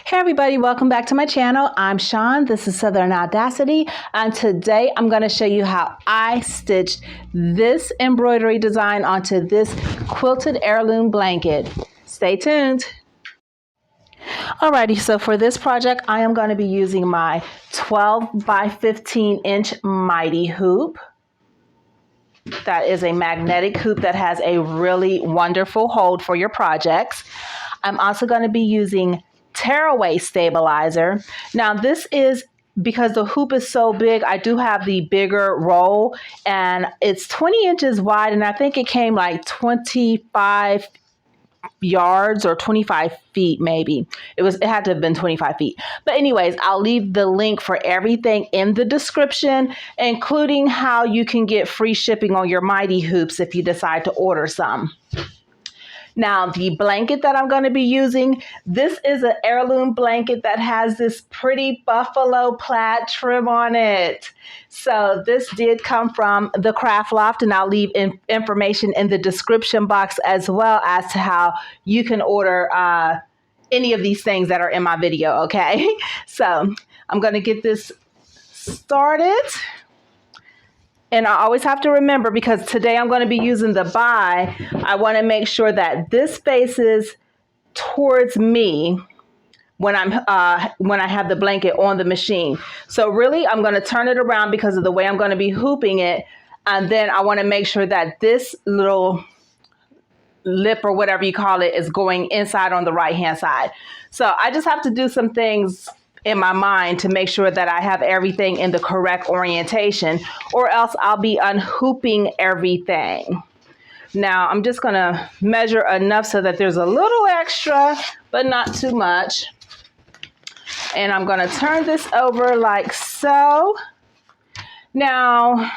Hey everybody, welcome back to my channel. I'm Sean, this is Southern Audacity, and today I'm going to show you how I stitched this embroidery design onto this quilted heirloom blanket. Stay tuned. Alrighty, so for this project, I am going to be using my 12 by 15 inch mighty hoop. That is a magnetic hoop that has a really wonderful hold for your projects. I'm also going to be using tearaway stabilizer. Now this is because the hoop is so big, I do have the bigger roll and it's 20 inches wide and I think it came like 25 yards or 25 feet maybe. It had to have been 25 feet. But anyways, I'll leave the link for everything in the description, including how you can get free shipping on your mighty hoops if you decide to order some. Now, the blanket that I'm going to be using, this is an heirloom blanket that has this pretty buffalo plaid trim on it. So this did come from the Craft Loft, and I'll leave information in the description box as well as to how you can order any of these things that are in my video, okay? So I'm going to get this started. And I always have to remember, because today I'm going to be using the bai, I want to make sure that this faces towards me when I have the blanket on the machine. So really, I'm going to turn it around because of the way I'm going to be hooping it. And then I want to make sure that this little lip or whatever you call it is going inside on the right hand side. So I just have to do some things in my mind to make sure that I have everything in the correct orientation, or else I'll be unhooping everything. Now I'm just gonna measure enough so that there's a little extra, but not too much. And I'm gonna turn this over like so. Now,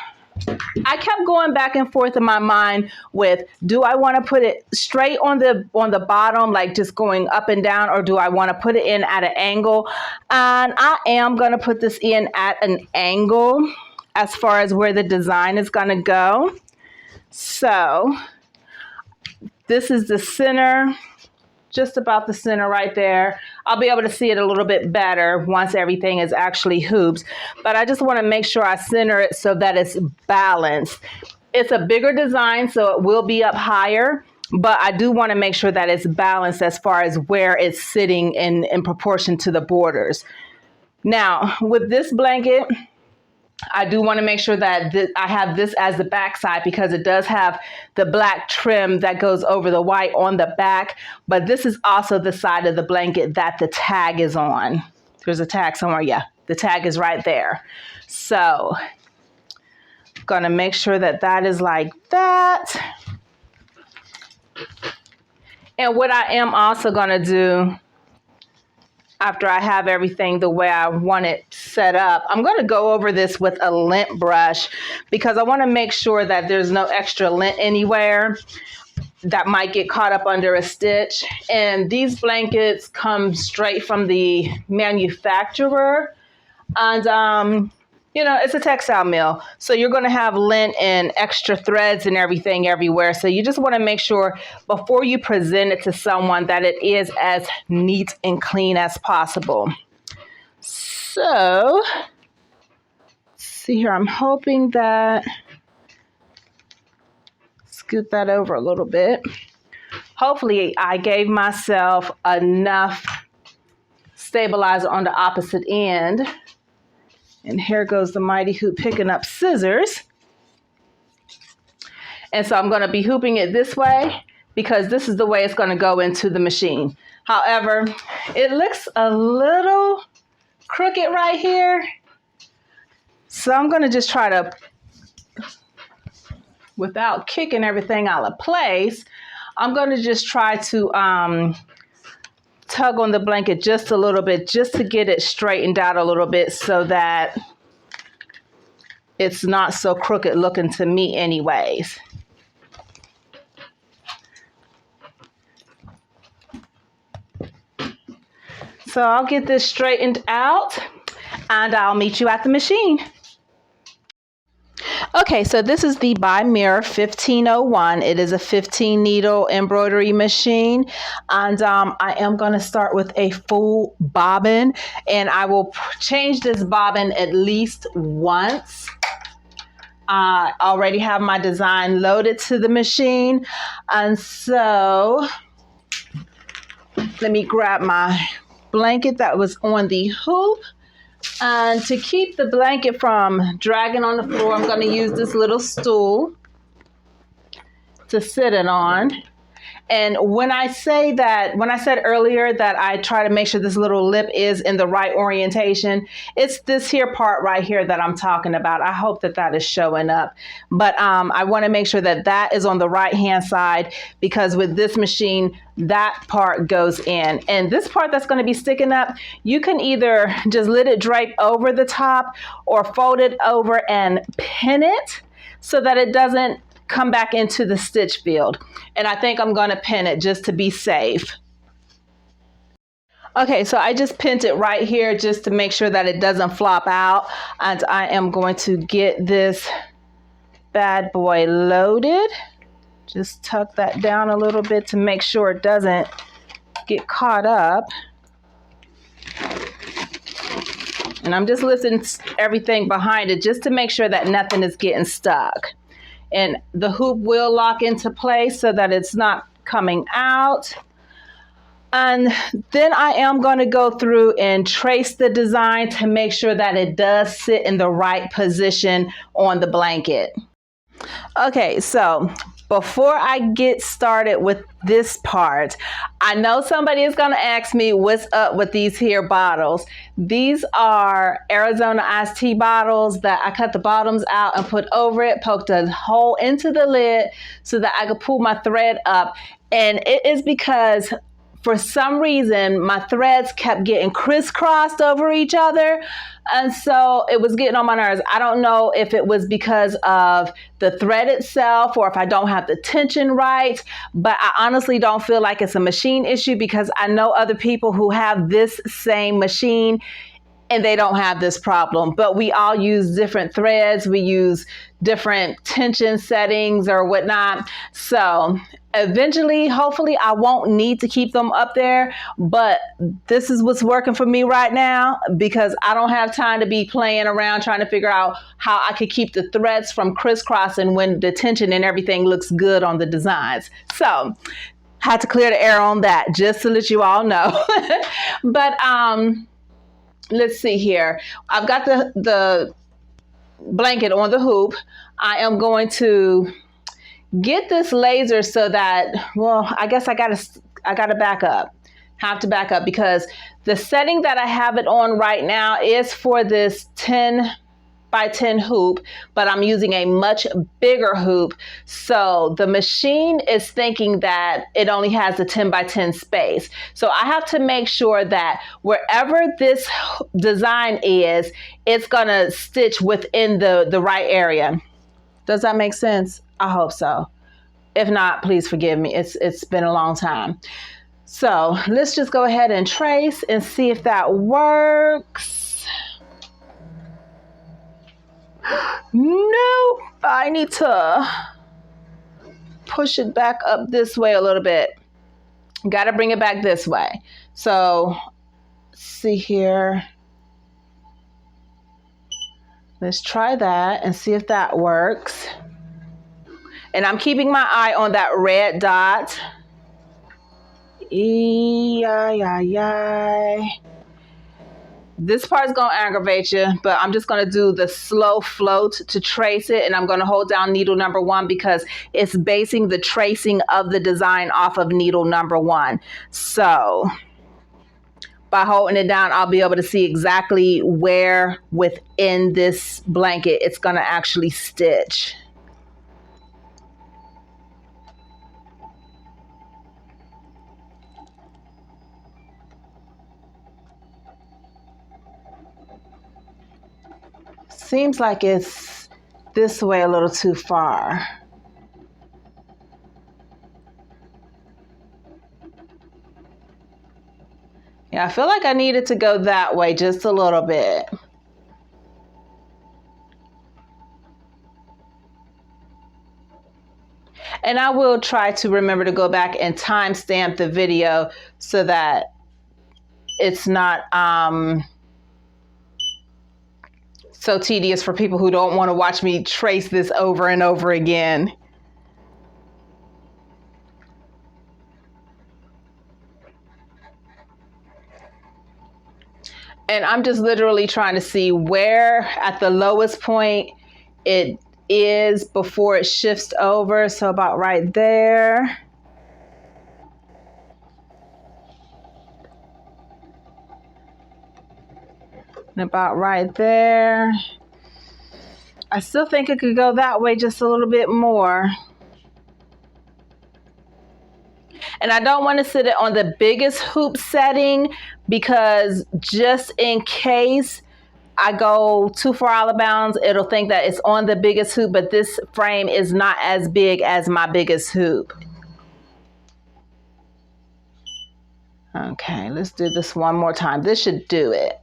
I kept going back and forth in my mind with, do I want to put it straight on the bottom, like just going up and down, or do I want to put it in at an angle? And I am going to put this in at an angle as far as where the design is going to go. So this is the center, just about the center right there. I'll be able to see it a little bit better once everything is actually hoops, but I just want to make sure I center it so that it's balanced. It's a bigger design, so it will be up higher, but I do want to make sure that it's balanced as far as where it's sitting in proportion to the borders. Now, with this blanket, I do want to make sure that I have this as the back side, because it does have the black trim that goes over the white on the back, but this is also the side of the blanket that the tag is on. There's a tag somewhere. Yeah, the tag is right there. So I'm going to make sure that that is like that. And what I am also going to do, after I have everything the way I want it set up, I'm going to go over this with a lint brush, because I want to make sure that there's no extra lint anywhere that might get caught up under a stitch. And these blankets come straight from the manufacturer, and you know, it's a textile mill, so you're going to have lint and extra threads and everything everywhere. So you just want to make sure before you present it to someone that it is as neat and clean as possible. So, let's see here, I'm hoping that, scoot that over a little bit. Hopefully I gave myself enough stabilizer on the opposite end. And here goes the mighty hoop picking up scissors. And so I'm going to be hooping it this way, because this is the way it's going to go into the machine. However, it looks a little crooked right here. So I'm going to just try to, without kicking everything out of place, I'm going to just try to tug on the blanket just a little bit, just to get it straightened out a little bit, so that it's not so crooked looking to me anyways. So I'll get this straightened out and I'll meet you at the machine. Okay, so this is the Bai Mirror 1501. It is a 15 needle embroidery machine. And I am going to start with a full bobbin, and I will change this bobbin at least once. I already have my design loaded to the machine. And so let me grab my blanket that was on the hoop. And to keep the blanket from dragging on the floor, I'm going to use this little stool to sit it on. And when I said earlier that I try to make sure this little lip is in the right orientation, it's this here part right here that I'm talking about. I hope that that is showing up. But I want to make sure that that is on the right hand side, because with this machine, that part goes in. And this part that's going to be sticking up, you can either just let it drape over the top or fold it over and pin it so that it doesn't come back into the stitch field. And I think I'm going to pin it just to be safe. Okay, so I just pinned it right here just to make sure that it doesn't flop out. And I am going to get this bad boy loaded. Just tuck that down a little bit to make sure it doesn't get caught up. And I'm just lifting everything behind it just to make sure that nothing is getting stuck. And the hoop will lock into place so that it's not coming out. And then I am going to go through and trace the design to make sure that it does sit in the right position on the blanket. Okay, so before I get started with this part, I know somebody is going to ask me what's up with these here bottles. These are Arizona iced tea bottles that I cut the bottoms out and put over it, poked a hole into the lid so that I could pull my thread up. And it is because for some reason, my threads kept getting crisscrossed over each other. And so it was getting on my nerves. I don't know if it was because of the thread itself or if I don't have the tension right, but I honestly don't feel like it's a machine issue, because I know other people who have this same machine and they don't have this problem. But we all use different threads. We use different tension settings or whatnot. So eventually, hopefully, I won't need to keep them up there. But this is what's working for me right now, because I don't have time to be playing around trying to figure out how I could keep the threads from crisscrossing when the tension and everything looks good on the designs. So had to clear the air on that just to let you all know. But let's see here. I've got the blanket on the hoop. I am going to get this laser so that, well, I guess I gotta back up. Have to back up, because the setting that I have it on right now is for this 10 by 10 hoop, but I'm using a much bigger hoop. So the machine is thinking that it only has a 10 by 10 space. So I have to make sure that wherever this design is, it's gonna stitch within the right area. Does that make sense? I hope so. If not, please forgive me. It's been a long time. So let's just go ahead and trace and see if that works. No, I need to push it back up this way a little bit. Got to bring it back this way. So, see here. Let's try that and see if that works. And I'm keeping my eye on that red dot. This part's going to aggravate you, but I'm just going to do the slow float to trace it. And I'm going to hold down needle number 1 because it's basing the tracing of the design off of needle number 1. So by holding it down, I'll be able to see exactly where within this blanket it's going to actually stitch. Seems like it's this way a little too far. Yeah, I feel like I needed to go that way just a little bit. And I will try to remember to go back and timestamp the video so that it's not so tedious for people who don't want to watch me trace this over and over again. And I'm just literally trying to see where at the lowest point it is before it shifts over. So about right there. And about right there. I still think it could go that way just a little bit more. And I don't want to sit it on the biggest hoop setting because just in case I go too far out of bounds, it'll think that it's on the biggest hoop, but this frame is not as big as my biggest hoop. Okay, let's do this one more time. This should do it.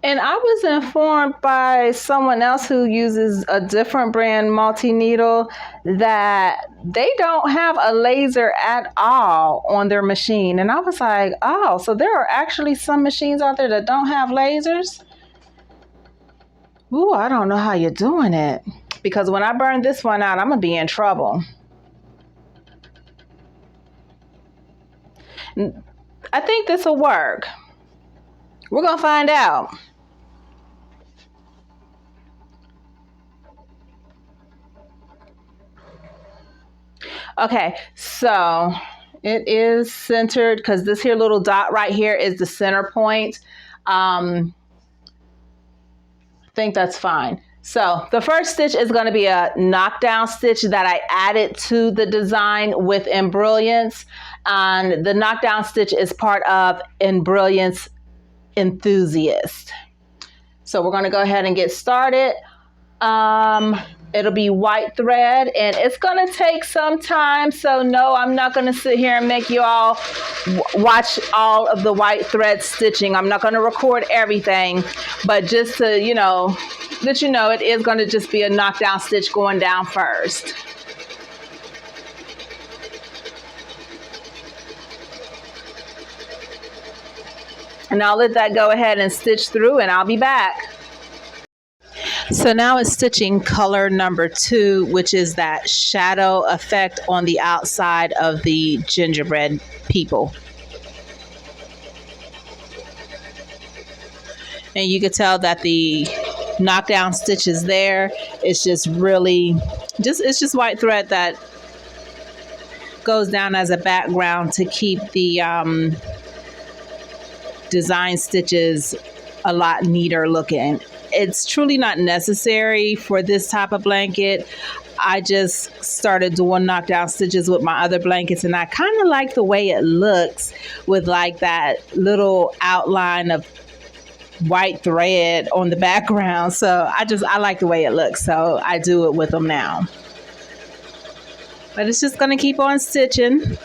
And I was informed by someone else who uses a different brand multi-needle that they don't have a laser at all on their machine. And I was like, oh, so there are actually some machines out there that don't have lasers? Ooh, I don't know how you're doing it. Because when I burn this one out, I'm going to be in trouble. I think this will work. We're going to find out. Okay, so it is centered because this here little dot right here is the center point. I think that's fine. So the first stitch is going to be a knockdown stitch that I added to the design with Embrilliance. And the knockdown stitch is part of Embrilliance Enthusiast. So we're going to go ahead and get started. It'll be white thread and it's going to take some time. So no, I'm not going to sit here and make you all watch all of the white thread stitching. I'm not going to record everything, but just to, let you know, it is going to just be a knockdown stitch going down first. And I'll let that go ahead and stitch through and I'll be back. So now it's stitching color number 2, which is that shadow effect on the outside of the gingerbread people. And you can tell that the knockdown stitch is there. It's just really, it's just white thread that goes down as a background to keep the design stitches a lot neater looking. It's truly not necessary for this type of blanket. I just started doing knockdown stitches with my other blankets and I kind of like the way it looks with like that little outline of white thread on the background. So I like the way it looks. So I do it with them now. But it's just going to keep on stitching.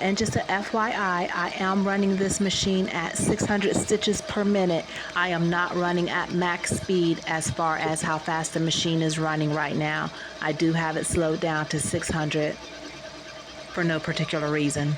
and just a FYI, I am running this machine at 600 stitches per minute. I am not running at max speed as far as how fast the machine is running right now. I do have it slowed down to 600 for no particular reason.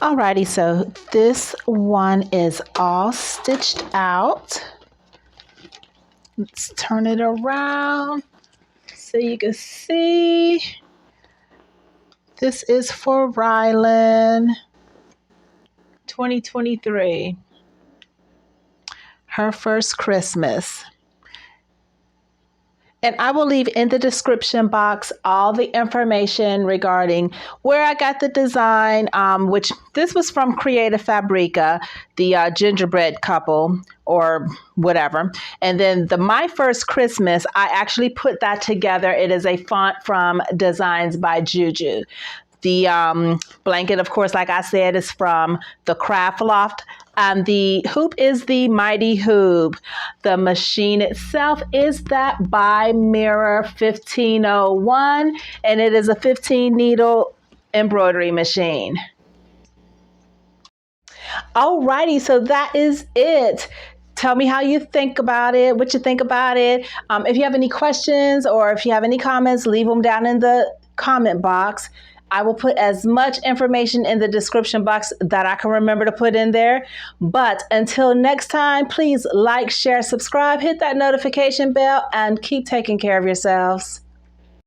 Alrighty, so this one is all stitched out. Let's turn it around so you can see. This is for Rylan, 2023. Her first Christmas. And I will leave in the description box all the information regarding where I got the design, which this was from Creative Fabrica, the gingerbread couple or whatever. And then the My First Christmas, I actually put that together. It is a font from Designs by Juju. The blanket, of course, like I said, is from the Craft Loft. And the hoop is the Mighty Hoop. The machine itself is that Bai Mirror 1501, and it is a 15 needle embroidery machine. Alrighty, so that is it. Tell me how you think about it, what you think about it. If you have any questions or if you have any comments, leave them down in the comment box. I will put as much information in the description box that I can remember to put in there. But until next time, please like, share, subscribe, hit that notification bell, and keep taking care of yourselves.